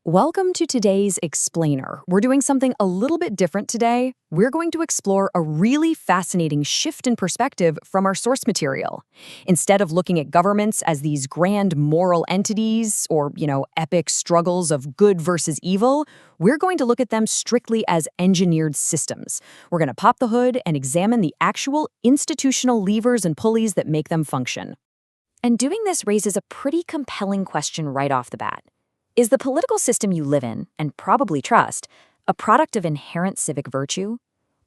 Welcome to today's Explainer. We're doing something a little bit different today. We're going to explore a really fascinating shift in perspective from our source material. Instead of looking at governments as these grand moral entities or, epic struggles of good versus evil, we're going to look at them strictly as engineered systems. We're going to pop the hood and examine the actual institutional levers and pulleys that make them function. And doing this raises a pretty compelling question right off the bat. Is the political system you live in, and probably trust, a product of inherent civic virtue?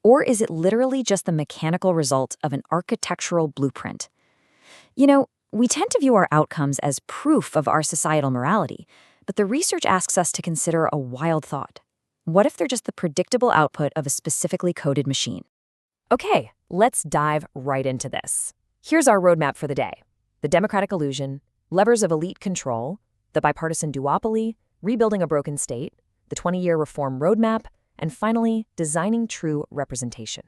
Or is it literally just the mechanical result of an architectural blueprint? We tend to view our outcomes as proof of our societal morality, but the research asks us to consider a wild thought. What if they're just the predictable output of a specifically coded machine? Okay, let's dive right into this. Here's our roadmap for the day. The democratic illusion, levers of elite control, the bipartisan duopoly, rebuilding a broken state, the 20-year reform roadmap, and finally, designing true representation.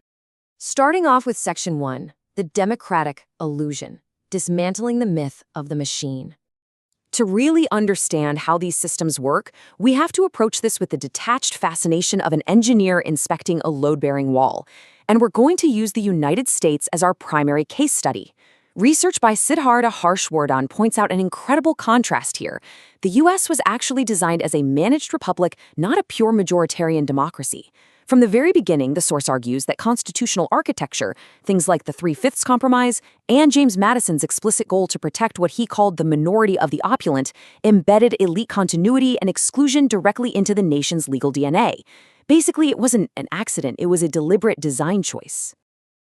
Starting off with Section 1, the democratic illusion, dismantling the myth of the machine. To really understand how these systems work, we have to approach this with the detached fascination of an engineer inspecting a load-bearing wall. And we're going to use the United States as our primary case study. Research by Siddhartha Harshwardhan points out an incredible contrast here. The U.S. was actually designed as a managed republic, not a pure majoritarian democracy. From the very beginning, the source argues that constitutional architecture, things like the Three-Fifths Compromise, and James Madison's explicit goal to protect what he called the minority of the opulent, embedded elite continuity and exclusion directly into the nation's legal DNA. Basically, it wasn't an accident, it was a deliberate design choice.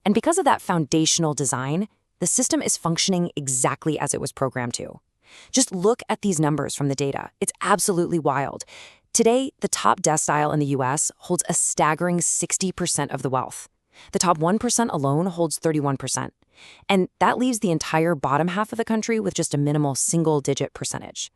And because of that foundational design, the system is functioning exactly as it was programmed to. Just look at these numbers from the data. It's absolutely wild. Today, the top decile in the U.S. holds a staggering 60% of the wealth. The top 1% alone holds 31%. And that leaves the entire bottom half of the country with just a minimal single-digit percentage.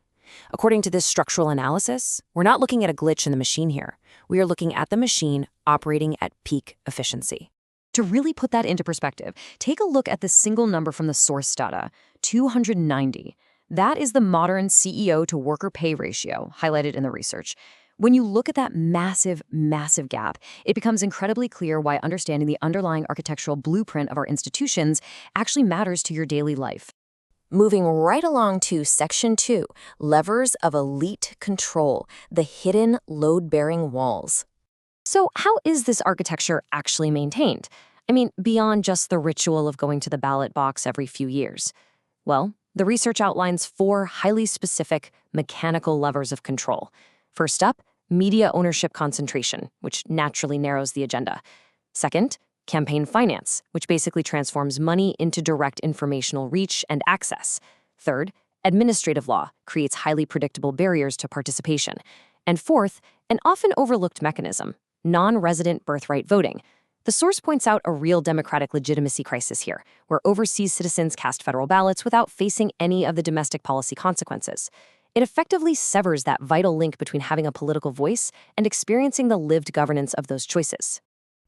According to this structural analysis, we're not looking at a glitch in the machine here. We are looking at the machine operating at peak efficiency. To really put that into perspective, take a look at the single number from the source data, 290. That is the modern CEO to worker pay ratio, highlighted in the research. When you look at that massive, massive gap, it becomes incredibly clear why understanding the underlying architectural blueprint of our institutions actually matters to your daily life. Moving right along to Section 2, levers of elite control, the hidden load-bearing walls. So how is this architecture actually maintained? Beyond just the ritual of going to the ballot box every few years. Well, the research outlines 4 highly specific mechanical levers of control. First up, media ownership concentration, which naturally narrows the agenda. Second, campaign finance, which basically transforms money into direct informational reach and access. Third, administrative law creates highly predictable barriers to participation. And fourth, an often overlooked mechanism, non-resident birthright voting. The source points out a real democratic legitimacy crisis here, where overseas citizens cast federal ballots without facing any of the domestic policy consequences. It effectively severs that vital link between having a political voice and experiencing the lived governance of those choices.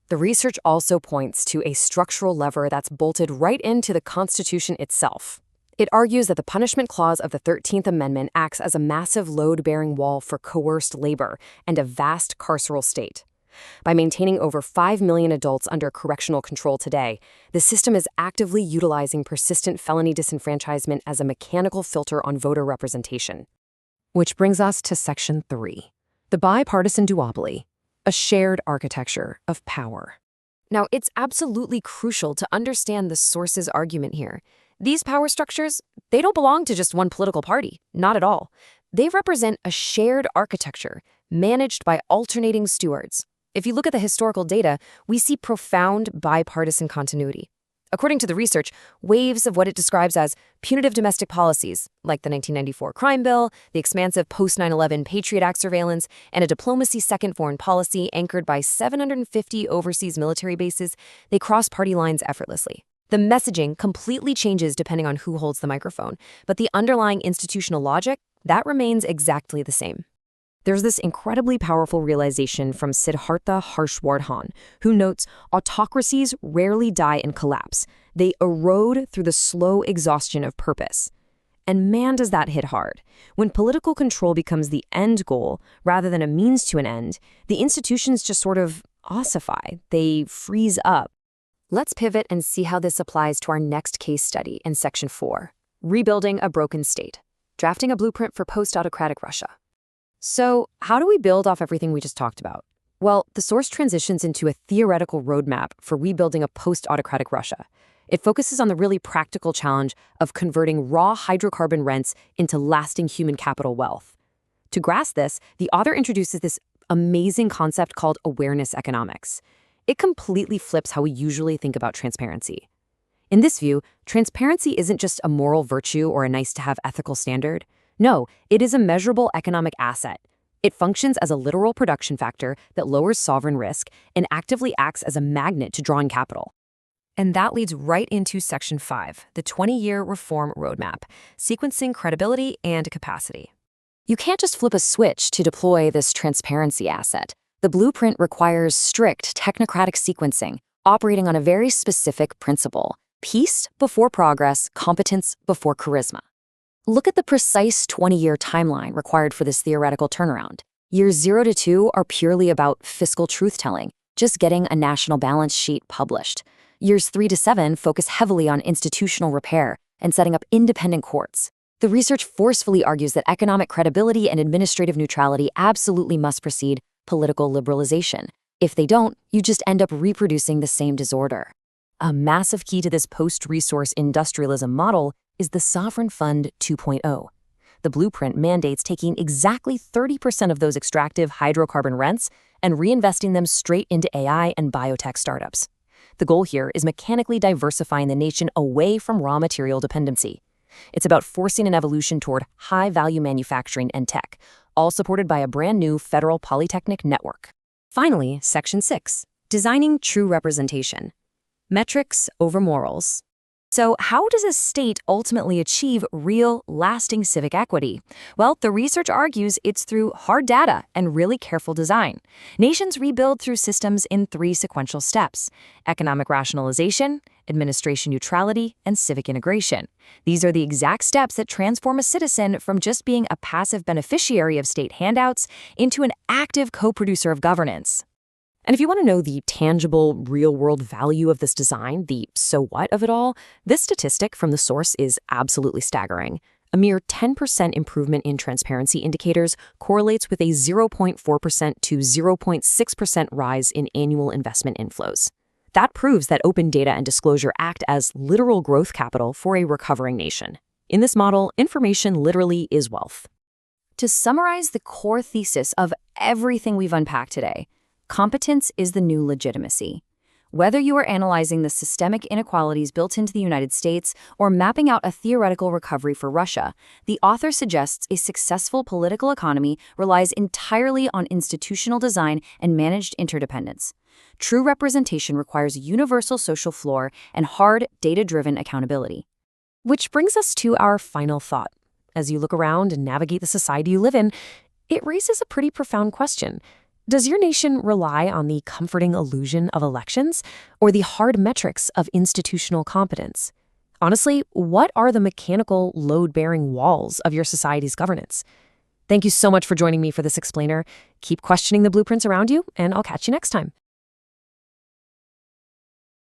The research also points to a structural lever that's bolted right into the Constitution itself. It argues that the punishment clause of the 13th Amendment acts as a massive load-bearing wall for coerced labor and a vast carceral state. By maintaining over 5 million adults under correctional control today, the system is actively utilizing persistent felony disenfranchisement as a mechanical filter on voter representation. Which brings us to Section 3, the bipartisan duopoly, a shared architecture of power. Now, it's absolutely crucial to understand the source's argument here. These power structures, they don't belong to just one political party, not at all. They represent a shared architecture managed by alternating stewards. If you look at the historical data, we see profound bipartisan continuity. According to the research, waves of what it describes as punitive domestic policies, like the 1994 crime bill, the expansive post-9/11 Patriot Act surveillance, and a diplomacy-second foreign policy anchored by 750 overseas military bases, they cross party lines effortlessly. The messaging completely changes depending on who holds the microphone, but the underlying institutional logic, that remains exactly the same. There's this incredibly powerful realization from Siddhartha Harshwardhan, who notes autocracies rarely die and collapse. They erode through the slow exhaustion of purpose. And man, does that hit hard. When political control becomes the end goal rather than a means to an end, the institutions just sort of ossify. They freeze up. Let's pivot and see how this applies to our next case study in Section 4, Rebuilding a Broken State, Drafting a Blueprint for Post-Autocratic Russia. So, how do we build off everything we just talked about? Well, the source transitions into a theoretical roadmap for rebuilding a post-autocratic Russia. It focuses on the really practical challenge of converting raw hydrocarbon rents into lasting human capital wealth. To grasp this, the author introduces this amazing concept called awareness economics. It completely flips how we usually think about transparency. In this view, transparency isn't just a moral virtue or a nice-to-have ethical standard. No, it is a measurable economic asset. It functions as a literal production factor that lowers sovereign risk and actively acts as a magnet to draw in capital. And that leads right into Section 5, the 20-year reform roadmap, sequencing credibility and capacity. You can't just flip a switch to deploy this transparency asset. The blueprint requires strict technocratic sequencing, operating on a very specific principle: peace before progress, competence before charisma. Look at the precise 20-year timeline required for this theoretical turnaround. Years 0 to 2 are purely about fiscal truth-telling, just getting a national balance sheet published. Years 3 to 7 focus heavily on institutional repair and setting up independent courts. The research forcefully argues that economic credibility and administrative neutrality absolutely must precede political liberalization. If they don't, you just end up reproducing the same disorder. A massive key to this post-resource industrialism model is the Sovereign Fund 2.0. The blueprint mandates taking exactly 30% of those extractive hydrocarbon rents and reinvesting them straight into AI and biotech startups. The goal here is mechanically diversifying the nation away from raw material dependency. It's about forcing an evolution toward high-value manufacturing and tech, all supported by a brand-new federal polytechnic network. Finally, Section 6, Designing True Representation, Metrics over Morals. So how does a state ultimately achieve real, lasting civic equity? Well, the research argues it's through hard data and really careful design. Nations rebuild through systems in 3 sequential steps: economic rationalization, administration neutrality, and civic integration. These are the exact steps that transform a citizen from just being a passive beneficiary of state handouts into an active co-producer of governance. And if you want to know the tangible, real-world value of this design, the so what of it all, this statistic from the source is absolutely staggering. A mere 10% improvement in transparency indicators correlates with a 0.4% to 0.6% rise in annual investment inflows. That proves that open data and disclosure act as literal growth capital for a recovering nation. In this model, information literally is wealth. To summarize the core thesis of everything we've unpacked today, competence is the new legitimacy. Whether you are analyzing the systemic inequalities built into the United States or mapping out a theoretical recovery for Russia, the author suggests a successful political economy relies entirely on institutional design and managed interdependence. True representation requires universal social floor and hard, data-driven accountability. Which brings us to our final thought. As you look around and navigate the society you live in, it raises a pretty profound question. Does your nation rely on the comforting illusion of elections or the hard metrics of institutional competence? Honestly, what are the mechanical, load-bearing walls of your society's governance? Thank you so much for joining me for this explainer. Keep questioning the blueprints around you, and I'll catch you next time.